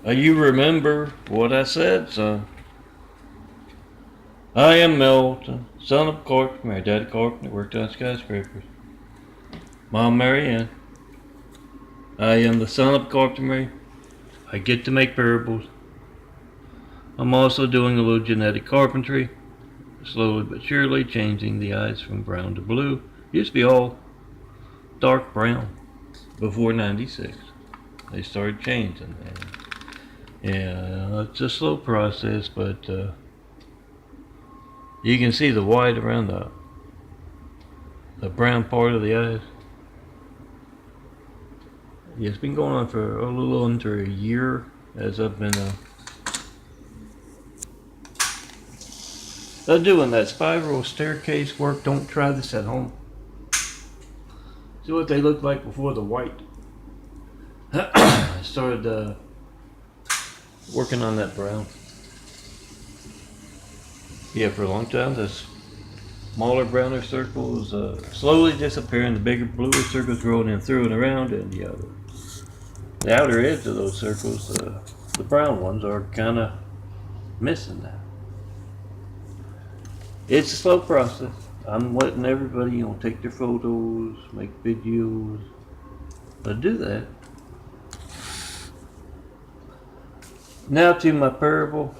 You remember what I said, son. I am Milton, son of Carpenter. My dad Carpenter worked on skyscrapers. Mom Mary Ann. I am the son of Carpenter. I get to make parables. I'm also doing a little genetic carpentry, slowly but surely changing the eyes from brown to blue. Used to be all dark brown before '96. They started changing. And yeah, it's a slow process, but you can see the white around the brown part of the eyes. Yeah, it's been going on for a little under a year as I've been doing that spiral staircase work. Don't try this at home. See what they look like before the white. I started working on that brown. Yeah, for a long time, the smaller, browner circles slowly disappearing. The bigger, bluer circles growing in through and around, and the outer edge of those circles, the brown ones, are kind of missing now. It's a slow process. I'm letting everybody, take their photos, make videos, but do that. Now to my parable.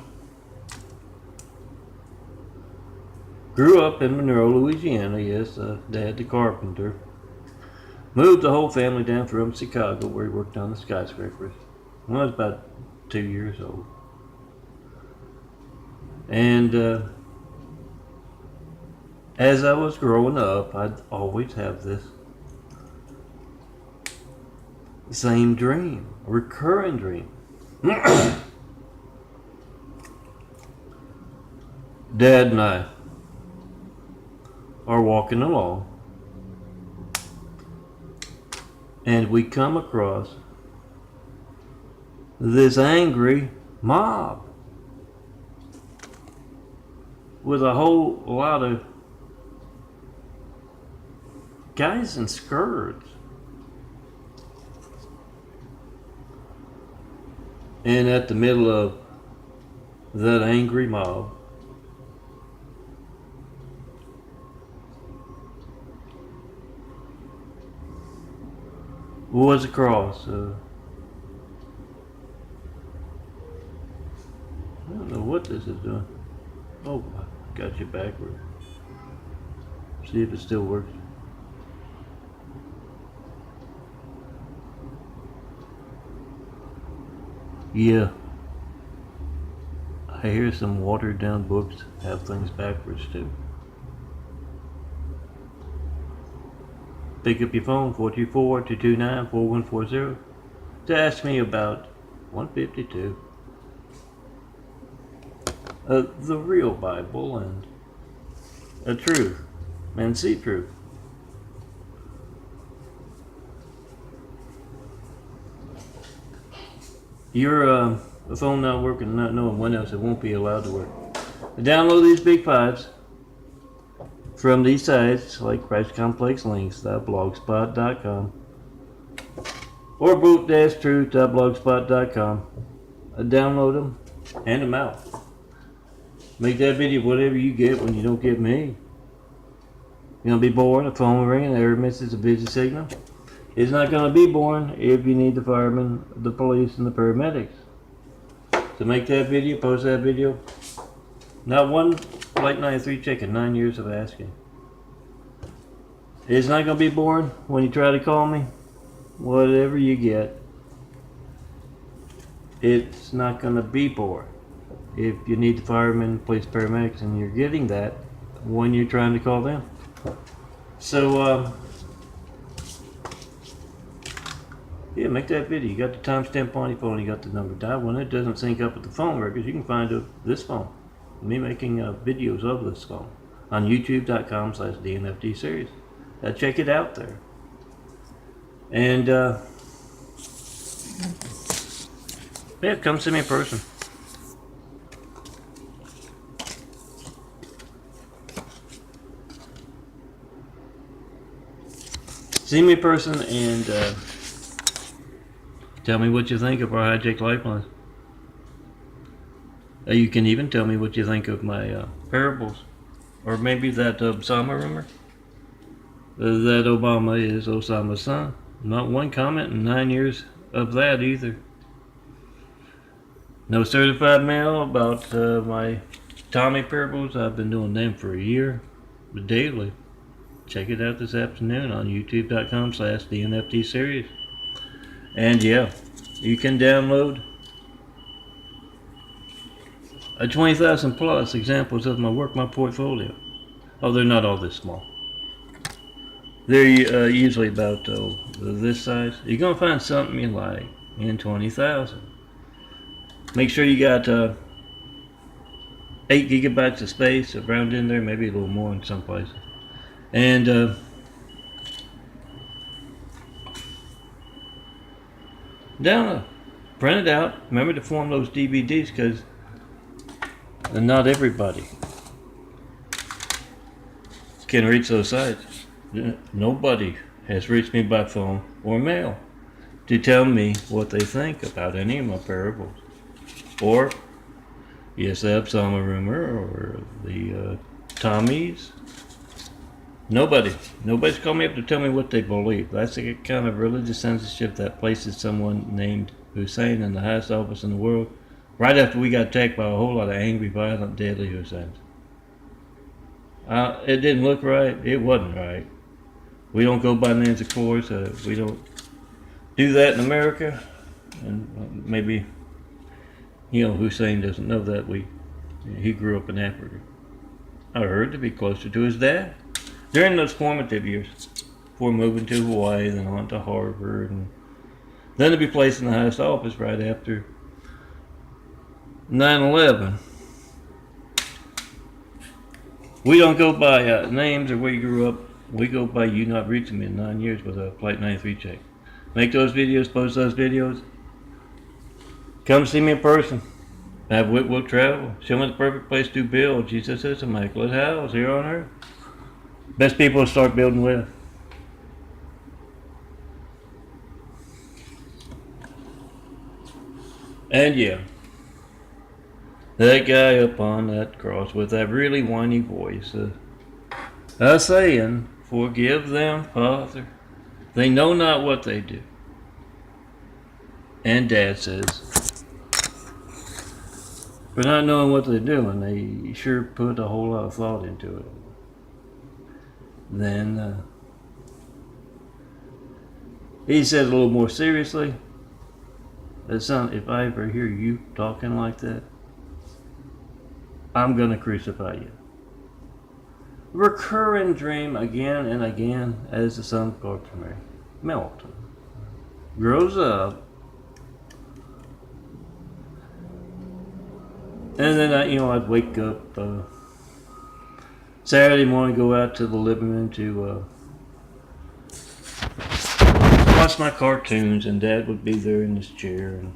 Grew up in Monroe, Louisiana. Yes, Dad the carpenter. Moved the whole family down from Chicago, where he worked on the skyscrapers when I was about 2 years old. And as I was growing up, I'd always have this same dream, a recurring dream. Dad and I are walking along, and we come across this angry mob with a whole lot of guys in skirts. And at the middle of that angry mob was a cross. I don't know what this is doing. Oh, I got you backward. See if it still works. Yeah. I hear some watered down books have things backwards too. Pick up your phone, 424-229-4140, to ask me about 152. The real Bible and a truth and see truth. Your phone not working, not knowing when else it won't be allowed to work. Download these big fives from these sites like ChristComplexLinks.blogspot.com or boot-truth.blogspot.com. Download them, hand them out. Make that video whatever you get when you don't get me. You're gonna be bored, the phone ringing, error misses a busy signal. It's not gonna be boring if you need the firemen, the police, and the paramedics. To make that video, post that video. Not one Flight 93 chicken, 9 years of asking. It's not gonna be boring when you try to call me. Whatever you get, it's not gonna be boring. If you need the firemen, police, paramedics, and you're getting that when you're trying to call them. So, yeah, make that video. You got the timestamp on your phone, you got the number dialed. When it doesn't sync up with the phone records, you can find this phone. Me making videos of this phone on youtube.com/DNFD series. Check it out there. And, yeah, come see me in person. See me in person and tell me what you think of our hijacked lifelines. You can even tell me what you think of my parables. Or maybe that Osama rumor. That Obama is Osama's son. Not one comment in 9 years of that either. No certified mail about my Tommy parables. I've been doing them for a year, daily. Check it out this afternoon on youtube.com/the series. And yeah, you can download 20,000 plus examples of my work, my portfolio. Oh, they're not all this small. They're usually about this size. You're going to find something you like in 20,000. Make sure you got 8 gigabytes of space around in there, maybe a little more in some places. And print it out. Remember to form those DVDs because not everybody can reach those sites. Nobody has reached me by phone or mail to tell me what they think about any of my parables. Or, yes, the Absalom rumor or the Tommies. Nobody's called me up to tell me what they believe. That's the kind of religious censorship that places someone named Hussein in the highest office in the world right after we got attacked by a whole lot of angry, violent, deadly Husseins. It didn't look right. It wasn't right. We don't go by names, of course. We don't do that in America. And maybe, Hussein doesn't know that. He grew up in Africa. I heard to be closer to his dad during those formative years before moving to Hawaii, then on to Harvard, and then to be placed in the highest office right after 9/11. We don't go by names or where you grew up. We go by you not reaching me in 9 years with a Flight 93 check. Make those videos, post those videos. Come see me in person. Have wit will travel. Show me the perfect place to build. Jesus is immaculate house here on earth. Best people to start building with. And yeah, that guy up on that cross with that really whiny voice, saying, "Forgive them, Father. They know not what they do." And Dad says, for not knowing what they're doing, they sure put a whole lot of thought into it. Then he said a little more seriously, "Son, if I ever hear you talking like that, I'm gonna crucify you." Recurring dream again and again as the son of Carpenter Milton grows up, and then I'd wake up Saturday morning, go out to the living room to watch my cartoons, and Dad would be there in his chair, and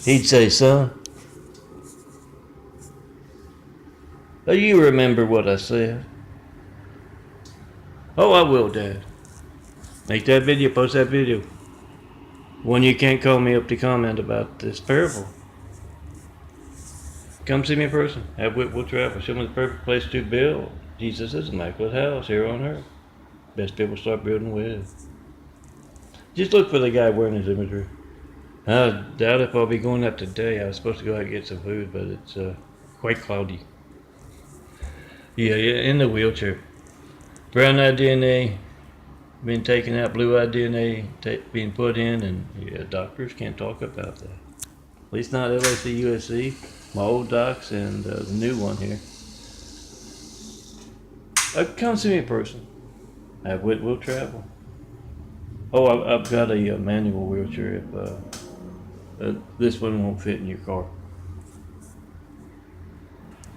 he'd say, "Son, do you remember what I said?" "Oh, I will, Dad." "Make that video, post that video. When you can't call me up to comment about this parable. Come see me in person. Have wit will travel. Show me the perfect place to build. Jesus is immaculate house here on earth. Best people start building with." Just look for the guy wearing his imagery. I doubt if I'll be going out today. I was supposed to go out and get some food, but it's quite cloudy. Yeah, in the wheelchair. Brown-eyed DNA being taken out, blue-eyed DNA being put in, and yeah, doctors can't talk about that. At least not LAC, USC, my old docs, and the new one here. Come see me in person. Have wit will travel. Oh, I've got a manual wheelchair if this one won't fit in your car.